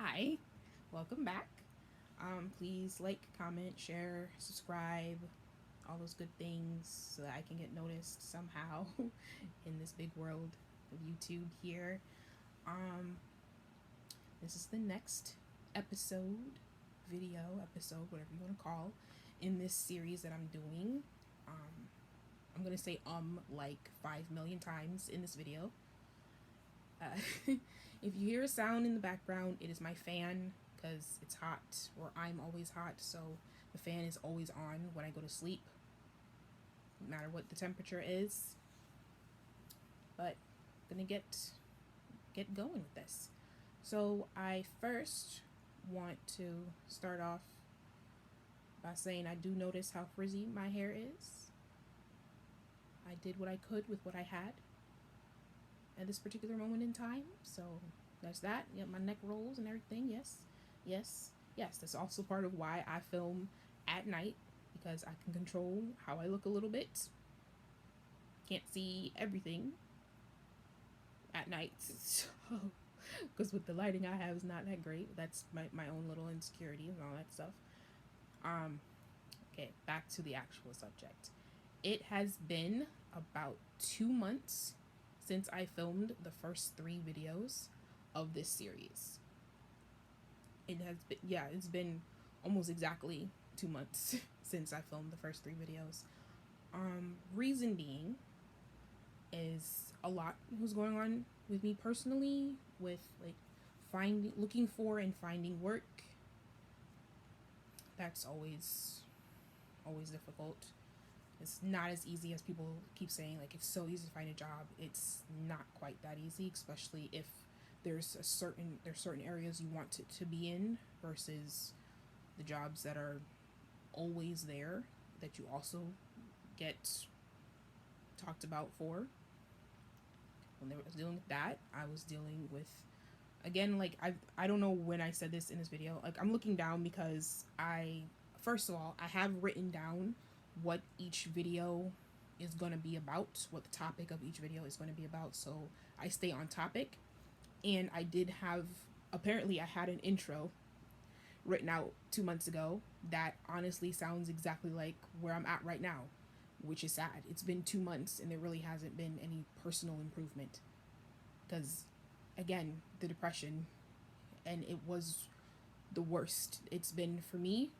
Hi, welcome back. Please like, comment, share, subscribe, all those good things so that I can get noticed somehow in this big world of YouTube here. Um, this is the next episode, whatever you want to call, in this series that I'm doing. Um, I'm gonna say like 5 million times in this video. Uh, if you hear a sound in the background, it is my fan because it's hot, or I'm always hot, so the fan is always on when I go to sleep, no matter what the temperature is. But I'm gonna get going with this. So I first want to start off by saying I do notice how frizzy my hair is. I did what I could with what I had at this particular moment in time. So that's that. Yeah, my neck rolls and everything. Yes, yes, yes. That's also part of why I film at night, because I can control how I look a little bit. Can't see everything at night. So, because with the lighting I have is not that great. That's my own little insecurity and all that stuff. Um, okay, back to the actual subject. It has been about 2 months since I filmed the first 3 videos of this series. It's been almost exactly 2 months since I filmed the first 3 videos. Reason being is a lot was going on with me personally, with like looking for and finding work. That's always difficult. It's not as easy as people keep saying. Like, it's so easy to find a job. It's not quite that easy, especially if there's certain areas you want to be in versus the jobs that are always there that you also get talked about for. When I was dealing with that, I was dealing with, again, like, I don't know when I said this in this video. Like, I'm looking down because I first of all, I have written down what each video is going to be about, what the topic of each video is going to be about, so I stay on topic. And I did have, apparently I had an intro written out 2 months ago that honestly sounds exactly like where I'm at right now, which is sad. It's been 2 months and there really hasn't been any personal improvement. Because, again, the depression, and it was the worst it's been for me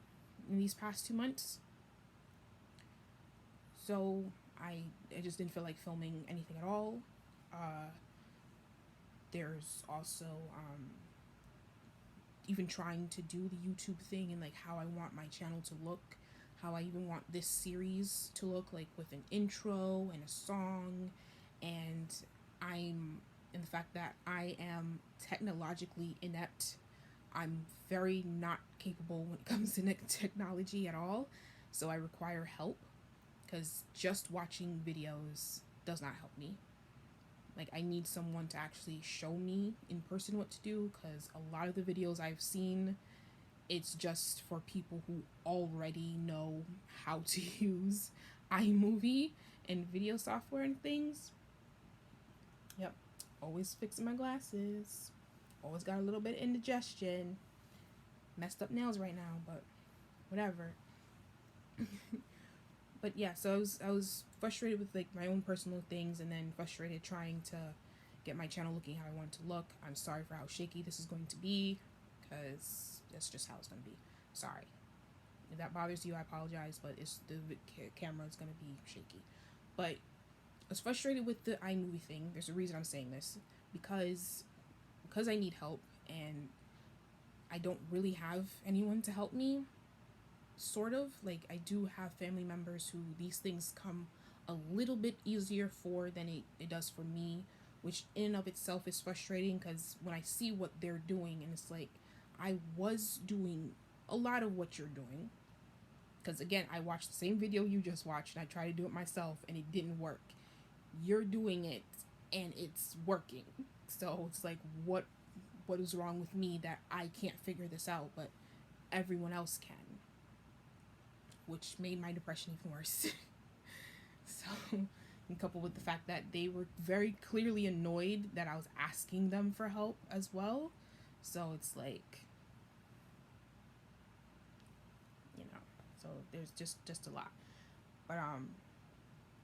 in these past 2 months. So I just didn't feel like filming anything at all. Uh, there's also even trying to do the YouTube thing and like how I want my channel to look, how I even want this series to look, like with an intro and a song. And in the fact that I am technologically inept. I'm very not capable when it comes to technology at all, so I require help, because just watching videos does not help me. Like, I need someone to actually show me in person what to do, because a lot of the videos I've seen, it's just for people who already know how to use iMovie and video software and things. Yep, always fixing my glasses, always got a little bit of indigestion, messed up nails right now, but whatever. But yeah, so I was frustrated with like my own personal things, and then frustrated trying to get my channel looking how I want it to look. I'm sorry for how shaky this is going to be, because that's just how it's going to be. Sorry if that bothers you. I apologize, but it's the camera is going to be shaky. But I was frustrated with the iMovie thing. There's a reason I'm saying this, because I need help, and I don't really have anyone to help me. Sort of, like, I do have family members who these things come a little bit easier for than it does for me, which in and of itself is frustrating, because when I see what they're doing, and it's like, I was doing a lot of what you're doing, because again, I watched the same video you just watched and I tried to do it myself and it didn't work. You're doing it and it's working, so it's like, what is wrong with me that I can't figure this out but everyone else can, which made my depression even worse. So, and coupled with the fact that they were very clearly annoyed that I was asking them for help as well. So it's like, you know, so there's just a lot. But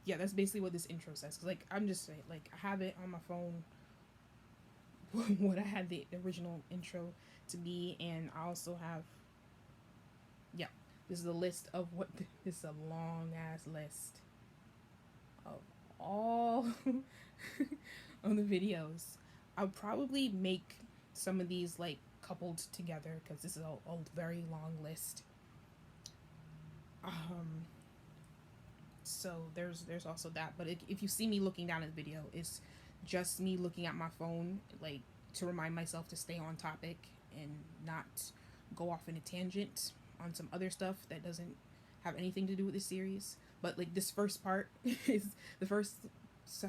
yeah, that's basically what this intro says. 'Cause, like, I'm just saying, like, I have it on my phone what I had the original intro to be, and I also have, yeah, this is a list of what this is a long ass list of all of the videos. I'll probably make some of these like coupled together because this is a very long list. Um, so there's also that. But if you see me looking down at the video, it's just me looking at my phone, like to remind myself to stay on topic and not go off in a tangent on some other stuff that doesn't have anything to do with the series. But like this first part is the first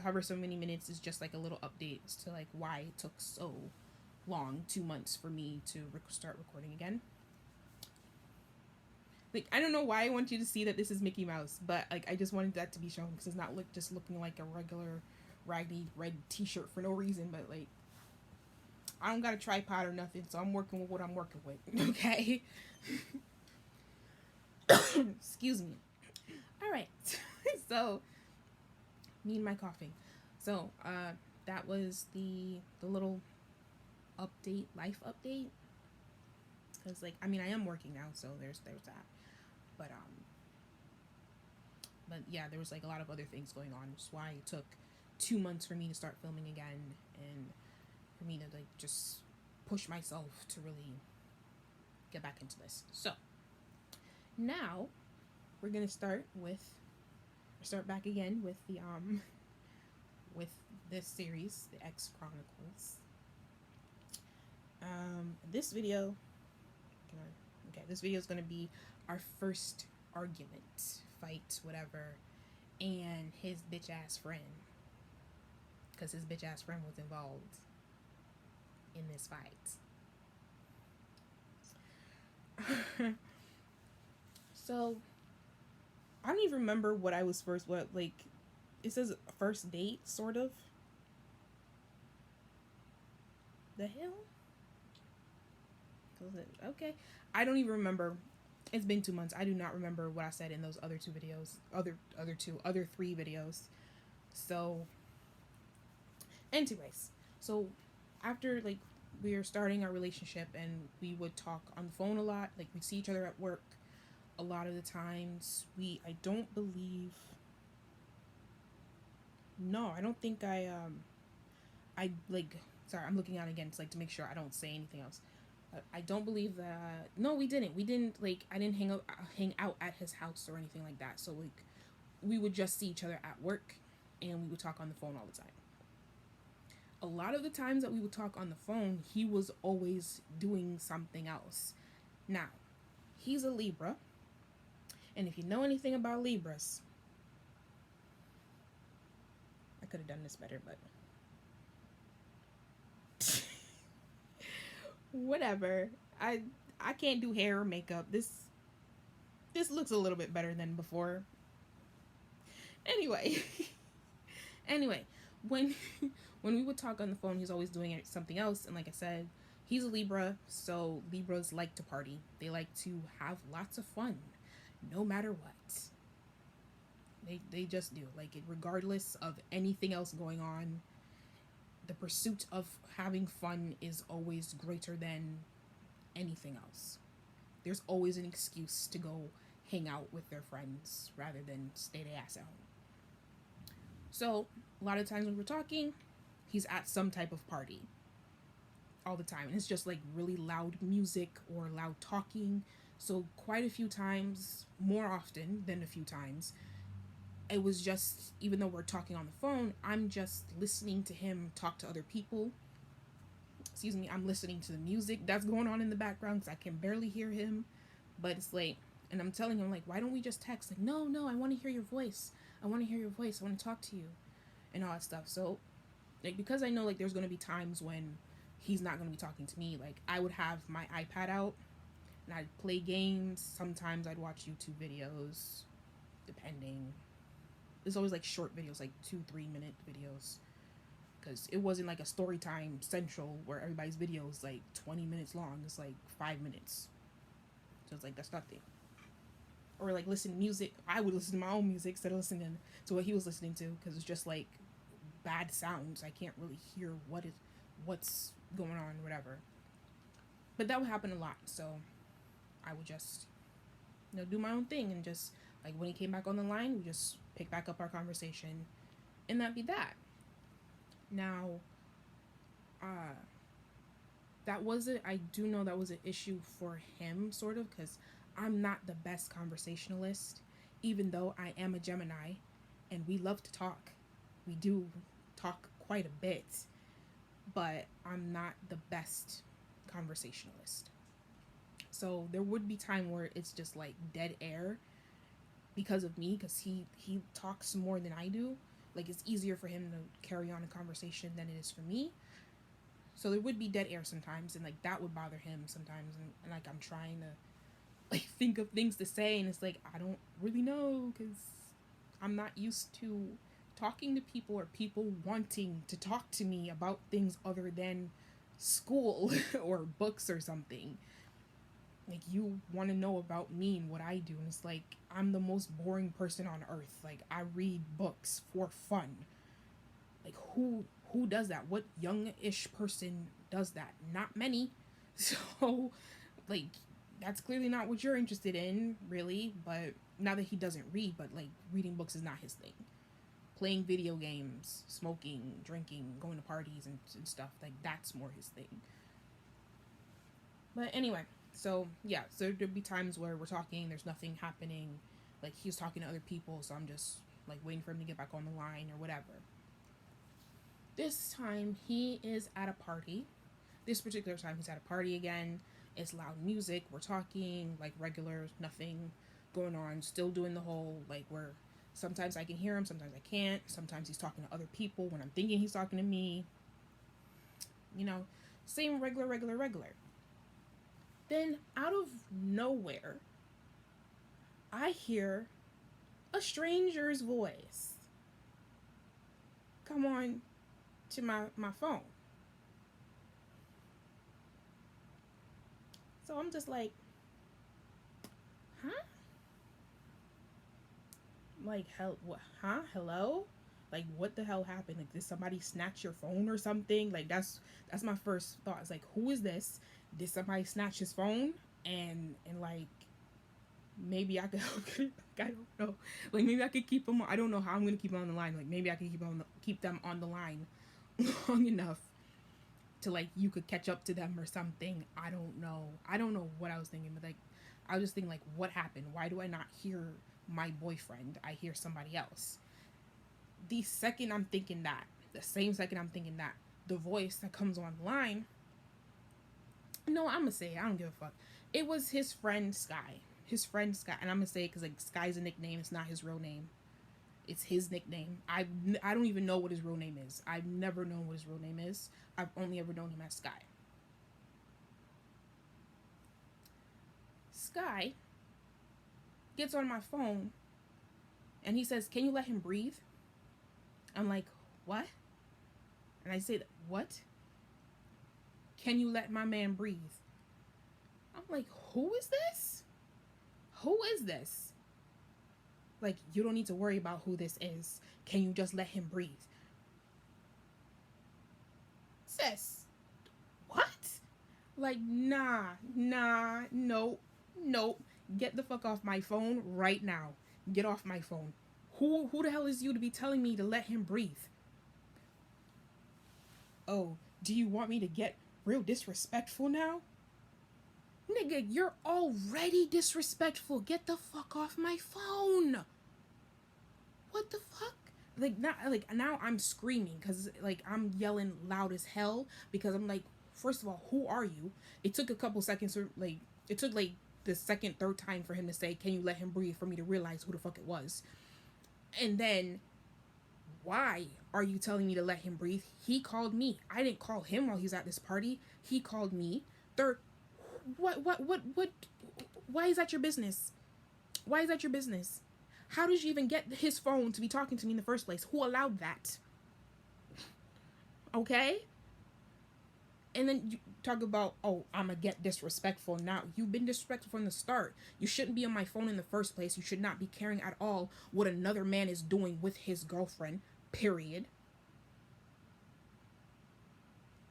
however so many minutes is just like a little update as to like why it took so long, 2 months for me to start recording again. Like, I don't know why I want you to see that this is Mickey Mouse, but like I just wanted that to be shown because it's not like just looking like a regular raggedy red t-shirt for no reason. But like, I don't got a tripod or nothing, so I'm working with what I'm working with. Okay. Excuse me. All right. So me and my coughing. So that was the little update, life update. Because like, I mean, I am working now, so there's that. But yeah, there was like a lot of other things going on, which is why it took 2 months for me to start filming again, and for me to like just push myself to really get back into this. So now we're gonna start back again with the with this series, the X Chronicles. This video, okay, this video is gonna be our first argument, fight, whatever, and his bitch ass friend, because his bitch ass friend was involved in this fight. So I don't even remember what I was first. What, like, it says first date, sort of. The hell? Okay, I don't even remember. It's been 2 months. I do not remember what I said in those other two videos, other three videos. So, anyways, so after like we were starting our relationship and we would talk on the phone a lot, like we'd see each other at work a lot of the times. I don't believe, no, I don't think I like, sorry, I'm looking out again, it's like to make sure I don't say anything else. I don't believe that, no, we didn't like, I didn't hang out at his house or anything like that. So like we would just see each other at work and we would talk on the phone all the time. A lot of the times that we would talk on the phone, he was always doing something else. Now, he's a Libra, and if you know anything about Libras, I could have done this better, but whatever. I can't do hair or makeup. This looks a little bit better than before. Anyway, when we would talk on the phone, he's always doing something else, and like I said, he's a Libra, so Libras like to party. They like to have lots of fun, no matter what. They just do. Like, regardless of anything else going on, the pursuit of having fun is always greater than anything else. There's always an excuse to go hang out with their friends rather than stay their ass at home. So a lot of times when we're talking, he's at some type of party all the time, and it's just like really loud music or loud talking. So quite a few times, more often than a few times, it was just, even though we're talking on the phone, I'm just listening to him talk to other people. Excuse me, I'm listening to the music that's going on in the background because I can barely hear him. But it's like, and I'm telling him, like, why don't we just text? Like, no, I want to hear your voice. I want to hear your voice. I want to talk to you and all that stuff. So, like, because I know, like, there's going to be times when he's not going to be talking to me, like, I would have my iPad out and I'd play games. Sometimes I'd watch YouTube videos, depending. It's always like short videos, like 2-3 minute videos, because it wasn't like a story time central where everybody's video is like 20 minutes long. It's like 5 minutes, so it's like that's nothing. Or like listen to music. I would listen to my own music instead of listening to what he was listening to because it's just like bad sounds. I can't really hear what's going on, whatever. But that would happen a lot, so I would just do my own thing and just like when he came back on the line, we just pick back up our conversation, and that'd be that. Now, uh, that was it. I do know that was an issue for him, sort of, because I'm not the best conversationalist, even though I am a Gemini, and we love to talk. We do talk quite a bit, but I'm not the best conversationalist. So there would be time where it's just like dead air because of me, because he talks more than I do. Like it's easier for him to carry on a conversation than it is for me. So there would be dead air sometimes, and like that would bother him sometimes, and like I'm trying to like think of things to say, and it's like I don't really know because I'm not used to talking to people or people wanting to talk to me about things other than school or books or something. Like you want to know about me and what I do, and it's like I'm the most boring person on earth. Like I read books for fun. Like who does that? What young-ish person does that? Not many. So like that's clearly not what you're interested in, really. But not that he doesn't read, but like reading books is not his thing. Playing video games, smoking, drinking, going to parties and stuff, like that's more his thing. But anyway, so yeah, so there'd be times where we're talking, there's nothing happening, like he's talking to other people, so I'm just like waiting for him to get back on the line or whatever. This time he is at a party. This particular time he's at a party again. It's loud music, we're talking like regular, nothing going on, still doing the whole like where sometimes I can hear him, sometimes I can't, sometimes he's talking to other people when I'm thinking he's talking to me. Same regular. Then, out of nowhere, I hear a stranger's voice come on to my phone. So I'm just like, huh? Like, hell, what? Huh? Hello? Like, what the hell happened? Like, did somebody snatch your phone or something? Like, that's my first thought. It's like, who is this? Did somebody snatch his phone? And like, maybe I could I don't know. Like maybe I could keep them. I don't know how I'm gonna keep them on the line. Like maybe I could keep them on the line long enough to like you could catch up to them or something. I don't know. I don't know what I was thinking, but like I was just thinking like, what happened? Why do I not hear my boyfriend? I hear somebody else. The second I'm thinking that, the same second I'm thinking that, the voice that comes on the line. No, I'm gonna say it. I don't give a fuck. It was his friend Sky. His friend Sky, and I'm gonna say it because like Sky's a nickname. It's not his real name. It's his nickname. I don't even know what his real name is. I've never known what his real name is. I've only ever known him as Sky. Sky gets on my phone and he says, "Can you let him breathe?" I'm like, "What?" And I say, "What? Can you let my man breathe?" I'm like, "Who is this? Who is this?" Like, you don't need to worry about who this is. Can you just let him breathe? Sis, what? Like, nah, nope. Get the fuck off my phone right now. Get off my phone. Who the hell is you to be telling me to let him breathe? Oh, do you want me to get real disrespectful now? Nigga, you're already disrespectful. Get the fuck off my phone. What the fuck? Now I'm screaming because like I'm yelling loud as hell because I'm like, first of all, who are you? It took a couple seconds or like it took like the second, third time for him to say, "Can you let him breathe?" for me to realize who the fuck it was. And then, why are you telling me to let him breathe? He called me. I didn't call him while he's at this party. He called me. Third, what? Why is that your business? Why is that your business? How did you even get his phone to be talking to me in the first place? Who allowed that? Okay? And then you talk about, oh, I'm gonna get disrespectful now. You've been disrespectful from the start. You shouldn't be on my phone in the first place. You should not be caring at all what another man is doing with his girlfriend, period.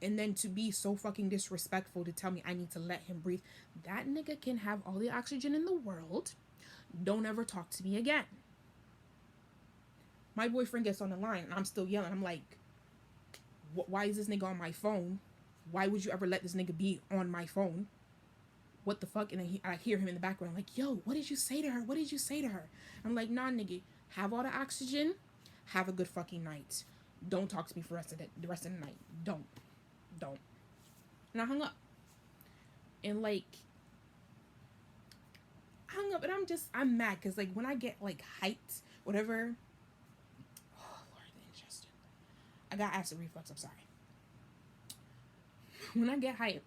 And then to be so fucking disrespectful to tell me I need to let him breathe. That nigga can have all the oxygen in the world. Don't ever talk to me again. My boyfriend gets on the line and I'm still yelling. I'm like, why is this nigga on my phone? Why would you ever let this nigga be on my phone? What the fuck? And then I hear him in the background like, yo, what did you say to her? What did you say to her? I'm like, nah, nigga, have all the oxygen. Have a good fucking night. Don't talk to me for the rest of the night. Don't. And I hung up. And like, I hung up and I'm mad because like when I get like hyped, whatever. Oh, Lord, the ingestion. I got acid reflux, I'm sorry. When I get hyped,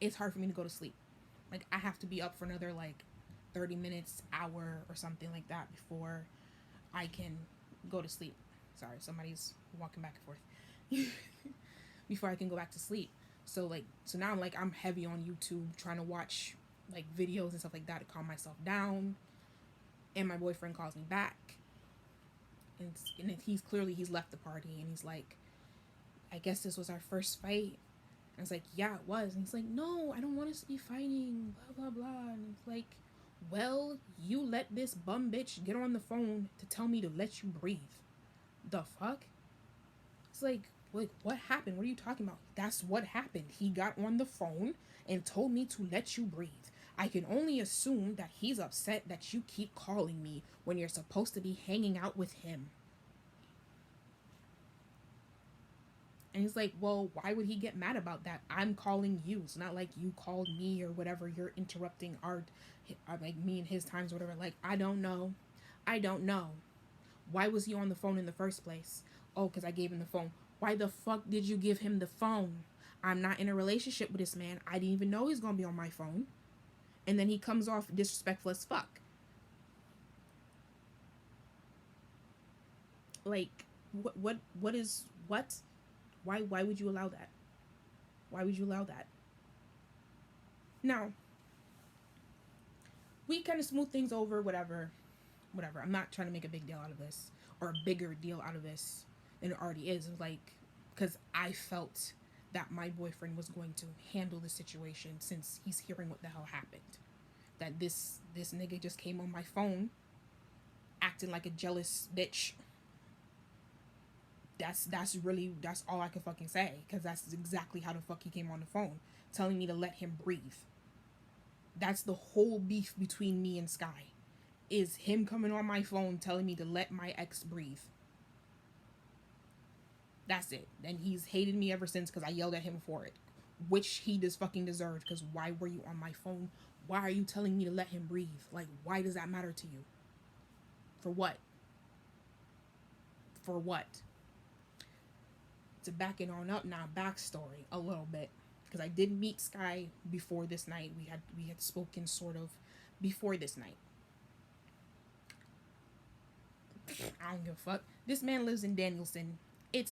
it's hard for me to go to sleep. Like I have to be up for another like 30 minutes, hour or something like that before I can go to sleep. Sorry, somebody's walking back and forth. Before I can go back to sleep. So now I'm heavy on YouTube trying to watch like videos and stuff like that to calm myself down. And my boyfriend calls me back. And he's left the party and he's like, I guess this was our first fight. And it's like, yeah, it was. And he's like, no, I don't want us to be fighting, blah, blah, blah. And it's like, well, you let this bum bitch get on the phone to tell me to let you breathe. The fuck? It's like, what happened? What are you talking about? That's what happened. He got on the phone and told me to let you breathe. I can only assume that he's upset that you keep calling me when you're supposed to be hanging out with him. And he's like, well, why would he get mad about that? I'm calling you. It's not like you called me or whatever. You're interrupting like me and his times or whatever. Like, I don't know. Why was he on the phone in the first place? Oh, because I gave him the phone. Why the fuck did you give him the phone? I'm not in a relationship with this man. I didn't even know he's gonna be on my phone. And then he comes off disrespectful as fuck. Like, what is, what? Why would you allow that? Why would you allow that? Now, we kind of smooth things over, whatever. I'm not trying to make a big deal out of this or a bigger deal out of this than it already is. It's like, because I felt that my boyfriend was going to handle the situation since he's hearing what the hell happened. That this nigga just came on my phone acting like a jealous bitch. That's all I can fucking say, because that's exactly how the fuck he came on the phone, telling me to let him breathe. That's the whole beef between me and Sky, is him coming on my phone telling me to let my ex breathe. That's it. And he's hated me ever since because I yelled at him for it, which he just fucking deserved, because why were you on my phone? Why are you telling me to let him breathe? Like, why does that matter to you? For what? For what? To back it on up now, backstory a little bit, because I did meet Sky before this night. We had spoken sort of before this night. I don't give a fuck. This man lives in Danielson. It's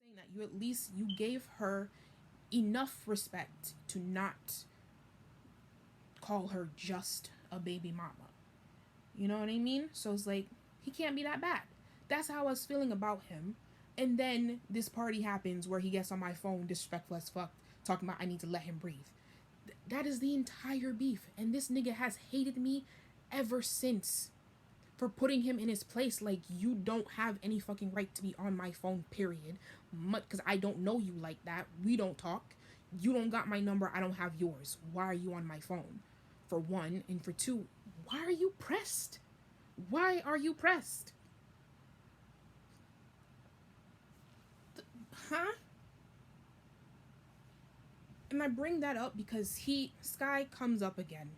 saying that you gave her enough respect to not call her just a baby mama. You know what I mean? So it's like, he can't be that bad. That's how I was feeling about him. And then this party happens where he gets on my phone disrespectful as fuck, talking about I need to let him breathe. That is the entire beef. And this nigga has hated me ever since for putting him in his place. Like, you don't have any fucking right to be on my phone, period. Because I don't know you like that. We don't talk. You don't got my number. I don't have yours. Why are you on my phone? For one. And for two, why are you pressed? Why are you pressed? Huh? And I bring that up because Sky comes up again.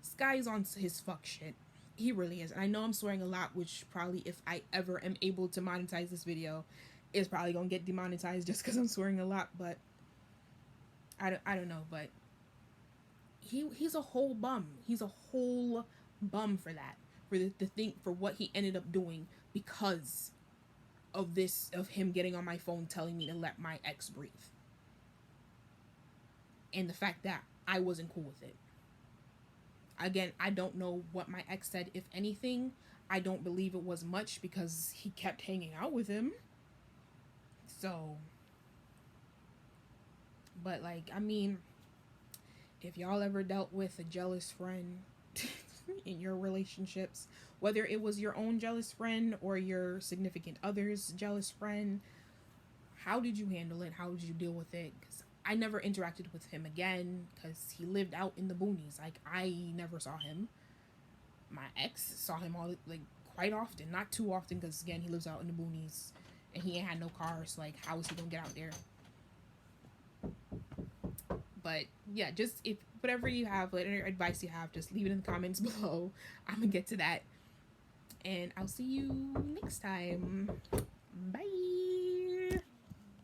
Sky's on his fuck shit. He really is. And I know I'm swearing a lot, which probably, if I ever am able to monetize this video, is probably gonna get demonetized just because I'm swearing a lot. But I don't know. But he's a whole bum. He's a whole bum for that. For the thing, for what he ended up doing because of this, of him getting on my phone telling me to let my ex breathe. And the fact that I wasn't cool with it. Again, I don't know what my ex said, if anything. I don't believe it was much because he kept hanging out with him. So, but like, I mean, if y'all ever dealt with a jealous friend in your relationships, whether it was your own jealous friend or your significant other's jealous friend, how did you handle it? How did you deal with it? Because I never interacted with him again because he lived out in the boonies. Like, I never saw him. My ex saw him all, like, quite often. Not too often because, again, he lives out in the boonies and he ain't had no car. So, like, how is he gonna get out there? But yeah, just if whatever you have, whatever advice you have, just leave it in the comments below. I'm gonna get to that. And I'll see you next time. Bye.